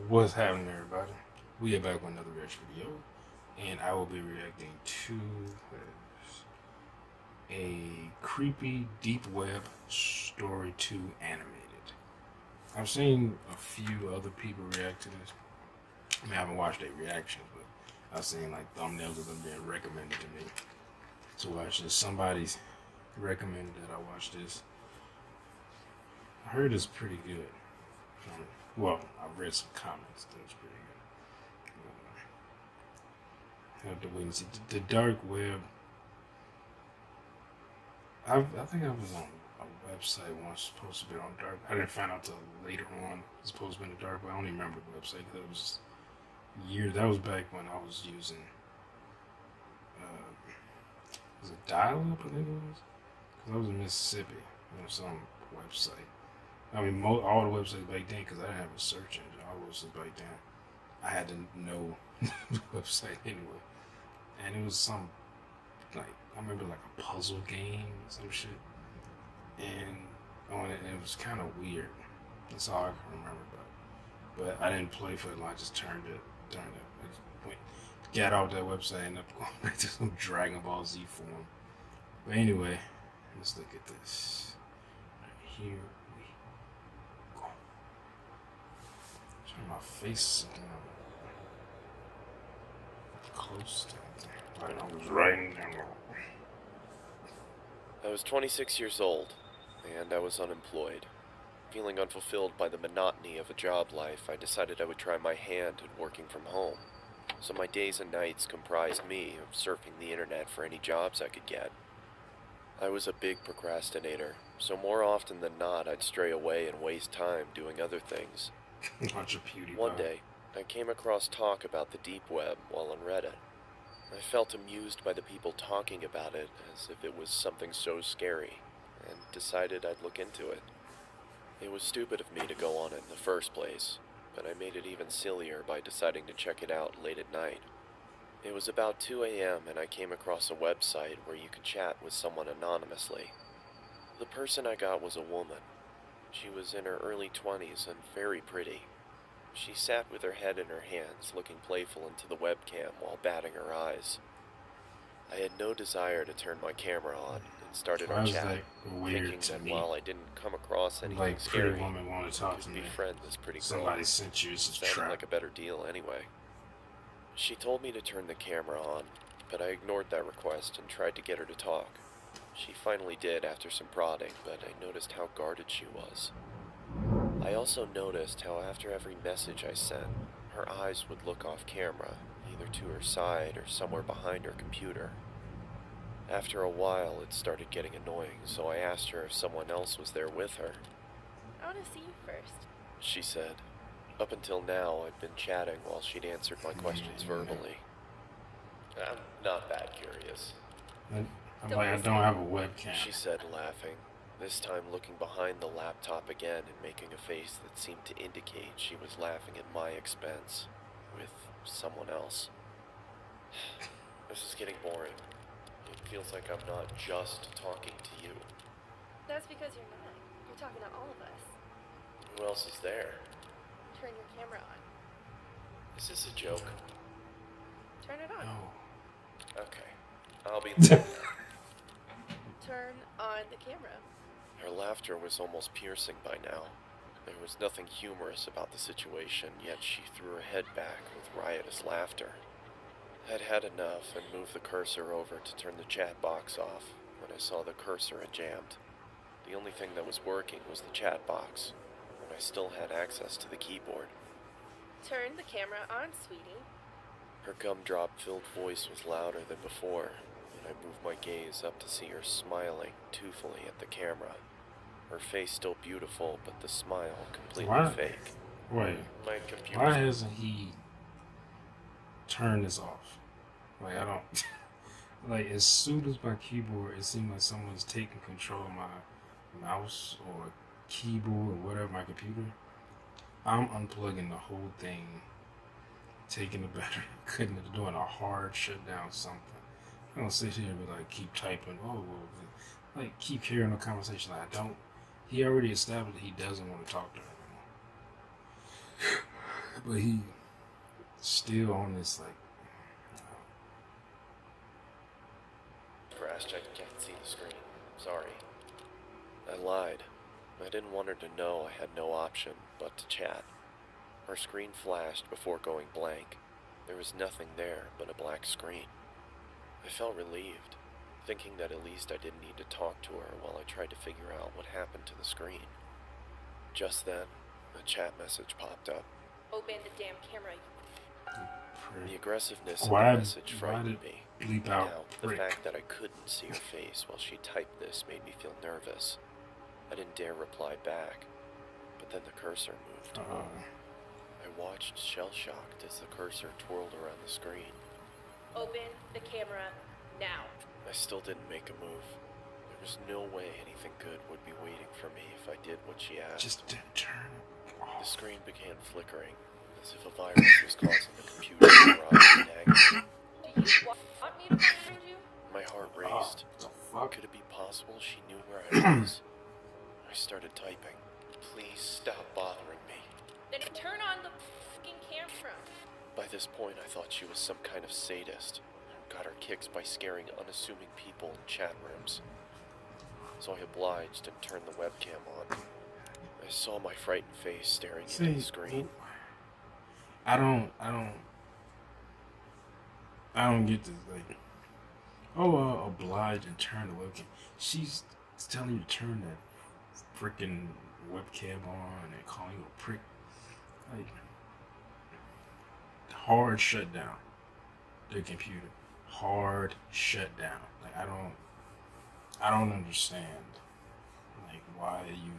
What's happening, everybody? We are back with another reaction video, and I will be reacting to a creepy deep web story 2 animated. I've seen a few other people react to this. I mean, I haven't watched their reactions, but I've seen like thumbnails of them being recommended to me to watch this. Somebody's recommended that I watch this. I heard it's pretty good. Well, I've read some comments that it's pretty good. I have to wait and see. The dark web. I think I was on a website once supposed to be on dark. I didn't find out till later on it's supposed to be in the dark, but I don't even remember the website because it was years. That was back when I was using. Was it dial-up? I think it was. Because I was in Mississippi on some website. I mean, all the websites back then, because I didn't have a search engine. All the websites back then, I had to know the website anyway. And it was some, like, I remember like a puzzle game or some shit. And on it, and it was kind of weird. That's all I can remember about it. But I didn't play for it long. I just turned it. I just got off that website and ended up going back to some Dragon Ball Z form. But anyway, let's look at this. Right here we go. Turn my face close to it. I was writing down. I was 26 years old, and I was unemployed. Feeling unfulfilled by the monotony of a job life, I decided I would try my hand at working from home. So my days and nights comprised me of surfing the internet for any jobs I could get. I was a big procrastinator, so more often than not I'd stray away and waste time doing other things. Watch a PewDiePie. One day, I came across talk about the deep web while on Reddit. I felt amused by the people talking about it as if it was something so scary, and decided I'd look into it. It was stupid of me to go on it in the first place, but I made it even sillier by deciding to check it out late at night. It was about 2 a.m. and I came across a website where you could chat with someone anonymously. The person I got was a woman. She was in her early 20s and very pretty. She sat with her head in her hands, looking playful into the webcam while batting her eyes. I had no desire to turn my camera on and started our chat, thinking that while I didn't come across anything like scary, pretty woman want to talk to me. befriend this pretty girl. Somebody sent you. It's a Sounded trap. like a better deal anyway. She told me to turn the camera on, but I ignored that request and tried to get her to talk. She finally did after some prodding, but I noticed how guarded she was. I also noticed how after every message I sent, her eyes would look off camera, either to her side or somewhere behind her computer. After a while, it started getting annoying, so I asked her if someone else was there with her. I want to see you first. She said. Up until now, I'd been chatting while she'd answered my questions verbally. I'm not that curious, I'm like, I don't have a webcam. she said, laughing, this time looking behind the laptop again and making a face that seemed to indicate she was laughing at my expense, with someone else. This is getting boring. It feels like I'm not just talking to you. That's because you're not. You're talking to all of us. Who else is there? Turn your camera on. Is this a joke? Turn it on. No. Okay, I'll be there. Turn on the camera. Her laughter was almost piercing by now. There was nothing humorous about the situation, yet she threw her head back with riotous laughter. I'd had enough and moved the cursor over to turn the chat box off when I saw the cursor had jammed. The only thing that was working was the chat box, and I still had access to the keyboard. Turn the camera on, sweetie. Her gumdrop-filled voice was louder than before, and I moved my gaze up to see her smiling tunefully at the camera. Her face still beautiful, but the smile completely fake. Wait. My computer. Why hasn't he turned this off? Like, I don't. Like, as soon as my keyboard, it seemed like someone's taking control of my mouse or keyboard or whatever, my computer. I'm unplugging the whole thing, taking the battery, cutting it, doing a hard shutdown, something. I don't sit here and be like, keep typing, like, keep hearing the conversation. Like, I don't. He already established he doesn't want to talk to her anymore. But he still on this like. Crashed, I can't see the screen. Sorry. I lied. I didn't want her to know I had no option but to chat. Her screen flashed before going blank. There was nothing there but a black screen. I felt relieved, thinking that at least I didn't need to talk to her while I tried to figure out what happened to the screen. Just then, a chat message popped up. Open the damn camera. The aggressiveness of Why- the message why frightened did me. bleep out Now, the prick? fact that I couldn't see her face while she typed this made me feel nervous. I didn't dare reply back, but then the cursor moved. I watched shell-shocked as the cursor twirled around the screen. Open the camera now. I still didn't make a move. There was no way anything good would be waiting for me if I did what she asked. Just didn't turn The off. screen began flickering, as if a virus was causing the computer to rise in agony. Do you want me to find you? My heart Oh, raced. the fuck? Could it be possible she knew where I was? I started typing. Please stop bothering me. Then turn on the fucking camera. By this point, I thought she was some kind of sadist who got her kicks by scaring unassuming people in chat rooms. So I obliged and turned the webcam on. I saw my frightened face staring into the screen. I don't get this. Like, oblige and turn the webcam. She's telling you to turn that freaking webcam on and calling you a prick. Like, hard shutdown. The computer. Hard shutdown. Like, I don't understand. Like, why are you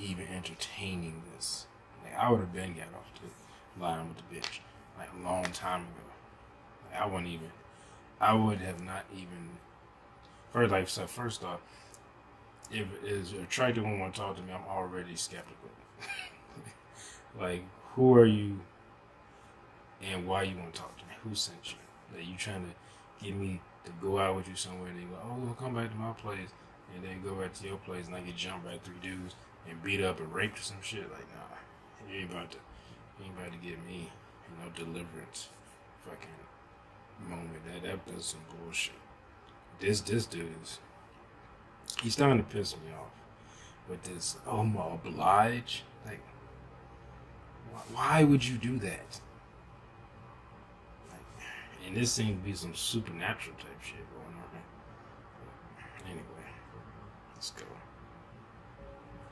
even entertaining this? Like, I would have been got off the line with the bitch like a long time ago. Like, I would have not even. First off, if it is an attractive woman want to talk to me, I'm already skeptical. Like, who are you, and why you want to talk to me? Who sent you? Like, you trying to get me to go out with you somewhere, and they go, oh, we'll come back to my place, and then go back to your place, and I get jumped by 3 dudes and beat up and raped or some shit. Like, nah, you ain't about to get me, deliverance, fucking moment. That was some bullshit. This dude he's starting to piss me off with this. Oh, I'm oblige. Like, why would you do that? Like, and this seems to be some supernatural type shit going on. Anyway, let's go.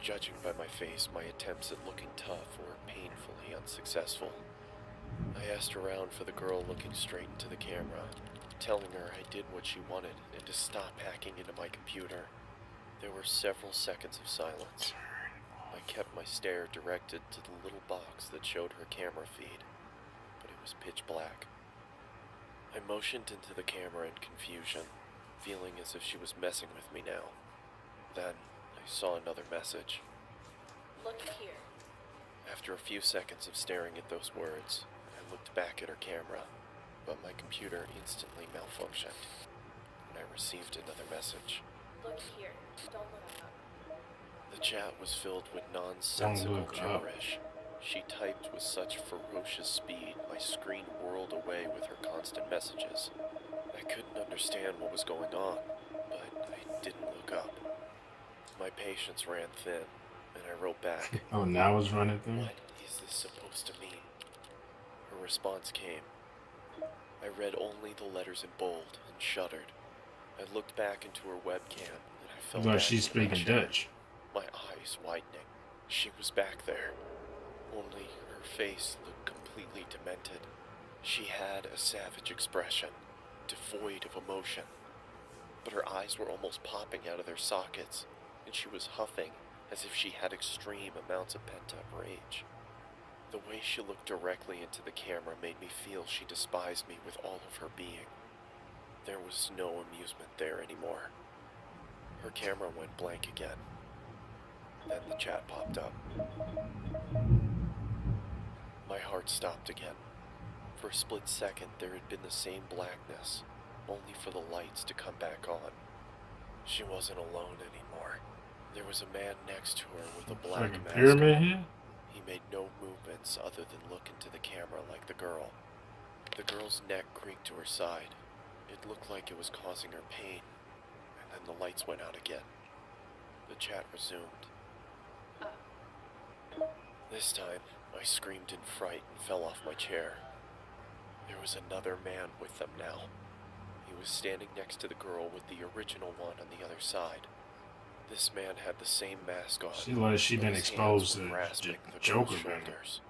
Judging by my face, my attempts at looking tough were painfully unsuccessful. I asked around for the girl looking straight into the camera, telling her I did what she wanted and to stop hacking into my computer. There were several seconds of silence. I kept my stare directed to the little box that showed her camera feed, but it was pitch black. I motioned into the camera in confusion, feeling as if she was messing with me now. Then I saw another message. Look here. After a few seconds of staring at those words, I looked back at her camera, but my computer instantly malfunctioned, and I received another message. Look here. Don't look up. The chat was filled with nonsensical look up. gibberish. She typed with such ferocious speed, my screen whirled away with her constant messages. I couldn't understand what was going on, but I didn't look up. My patience ran thin, and I wrote back, Oh, now it's running through? "What is this supposed to mean?" Her response came. I read only the letters in bold and shuddered. I looked back into her webcam, and I felt Like back she's in speaking action. Dutch. My eyes widening. She was back there. Only her face looked completely demented. She had a savage expression, devoid of emotion. But her eyes were almost popping out of their sockets, and she was huffing as if she had extreme amounts of pent-up rage. The way she looked directly into the camera made me feel she despised me with all of her being. There was no amusement there anymore. Her camera went blank again. Then the chat popped up. My heart stopped again. For a split second, there had been the same blackness, only for the lights to come back on. She wasn't alone anymore. There was a man next to her with a black Like a mask pyramid on. here? He made no movements other than look into the camera like the girl. The girl's neck creaked to her side. It looked like it was causing her pain, and then the lights went out again. The chat resumed. This time, I screamed in fright and fell off my chair. There was another man with them now. He was standing next to the girl with the original one on the other side. This man had the same mask on. She but been his exposed hands were to grasping the Joker girl's better. shoulders.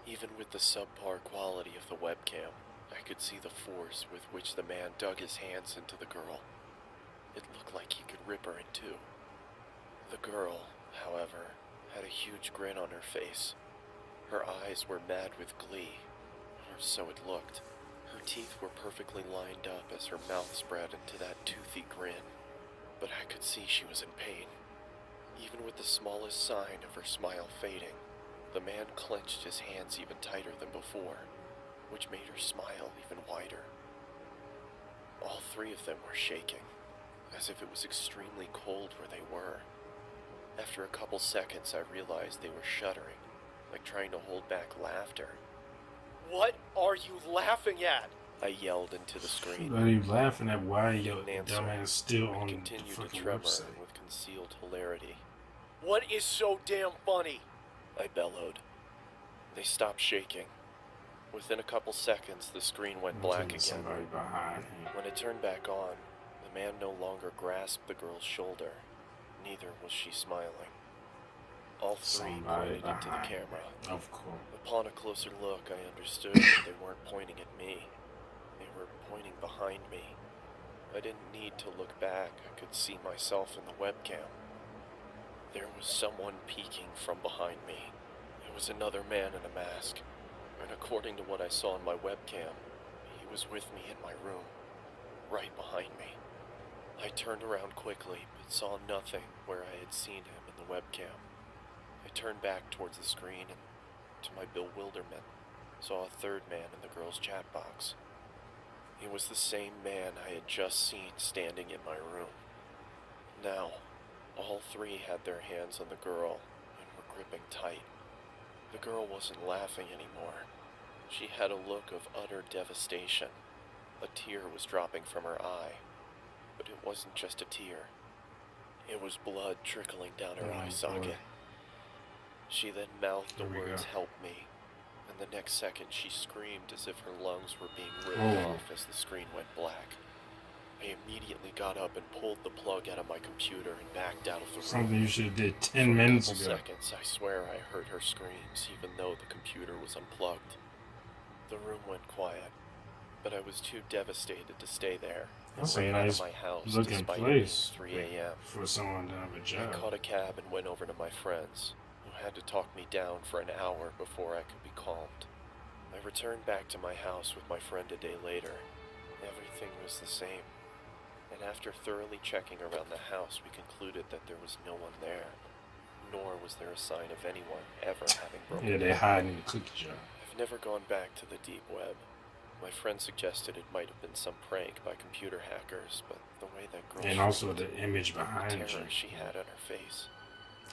Even with the subpar quality of the webcam, I could see the force with which the man dug his hands into the girl. It looked like he could rip her in two. The girl, however, had a huge grin on her face. Her eyes were mad with glee, or so it looked. Her teeth were perfectly lined up as her mouth spread into that toothy grin, but I could see she was in pain. Even with the smallest sign of her smile fading, the man clenched his hands even tighter than before, which made her smile even wider. All three of them were shaking, as if it was extremely cold where they were. After a couple seconds, I realized they were shuddering, like trying to hold back laughter. "What are you laughing at?" I yelled into the screen. But you laughing at why He your didn't answer, dumbass still but on the continued to fucking tremor website. with concealed hilarity. "What is so damn funny?" I bellowed. They stopped shaking. Within a couple seconds, the screen went black Until again. somebody behind him. When it turned back on, the man no longer grasped the girl's shoulder. Neither was she smiling. All three Somebody pointed into the behind camera. him. Of course. Upon a closer look, I understood that they weren't pointing at me. They were pointing behind me. I didn't need to look back. I could see myself in the webcam. There was someone peeking from behind me. It was another man in a mask. And according to what I saw on my webcam, he was with me in my room, right behind me. I turned around quickly, but saw nothing where I had seen him in the webcam. I turned back towards the screen and, to my bewilderment, saw a third man in the girl's chat box. It was the same man I had just seen standing in my room. Now, all three had their hands on the girl and were gripping tight. The girl wasn't laughing anymore. She had a look of utter devastation. A tear was dropping from her eye. But it wasn't just a tear. It was blood trickling down her eye socket. She then mouthed the words, "Help me," and the next second she screamed as if her lungs were being ripped off as the screen went black. I immediately got up and pulled the plug out of my computer and backed out of the room. Something you should have did 10 minutes ago. For a couple seconds, I swear I heard her screams, even though the computer was unplugged. The room went quiet, but I was too devastated to stay there. That's I a ran nice out of my house looking despite place it being 3 a.m. for someone to have a I job. caught a cab and went over to my friends, who had to talk me down for an hour before I could be calmed. I returned back to my house with my friend a day later. Everything was the same, and after thoroughly checking around the house, we concluded that there was no one there, nor was there a sign of anyone ever having broken Yeah, in. they hide in the cookie jar. I've never gone back to the deep web. My friend suggested it might have been some prank by computer hackers, but the way that girl And also the screamed, image the behind you. terror she had on her face,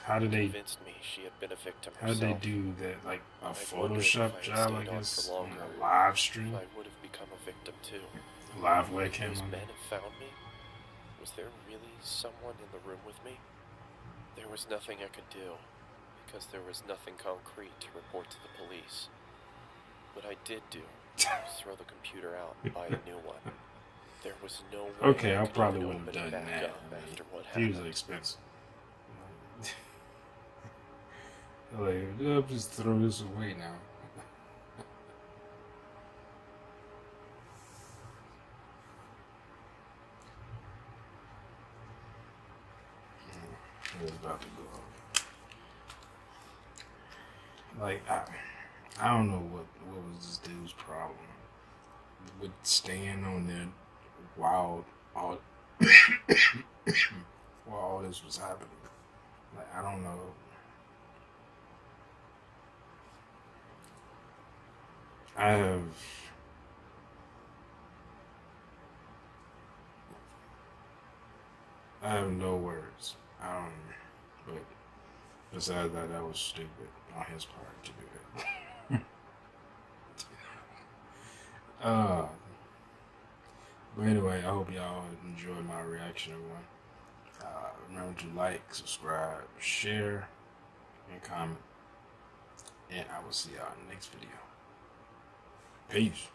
How did they convinced me she had been a victim how did herself. they do that? Like a I wondered if I Photoshop had job, I stayed on guess, for on longer, a live if stream, I would have become a victim too. live Would webcam. those on men it. have found me? Was there really someone in the room with me? There was nothing I could do, because there was nothing concrete to report to the police. What I did do was throw the computer out and buy a new one. There was no way Okay, I I could probably even wouldn't have open it done back that. up after what Views happened. are expensive. Like, I'll just throw this away now. It's about to go off. Like, I don't know what was this dude's problem with staying on there while all while all this was happening. Like, I don't know. I have no words. But Besides that, that was stupid on his part to do that. But anyway, I hope y'all enjoyed my reaction, everyone. Remember to like, subscribe, share, and comment. And I will see y'all in the next video. Peace.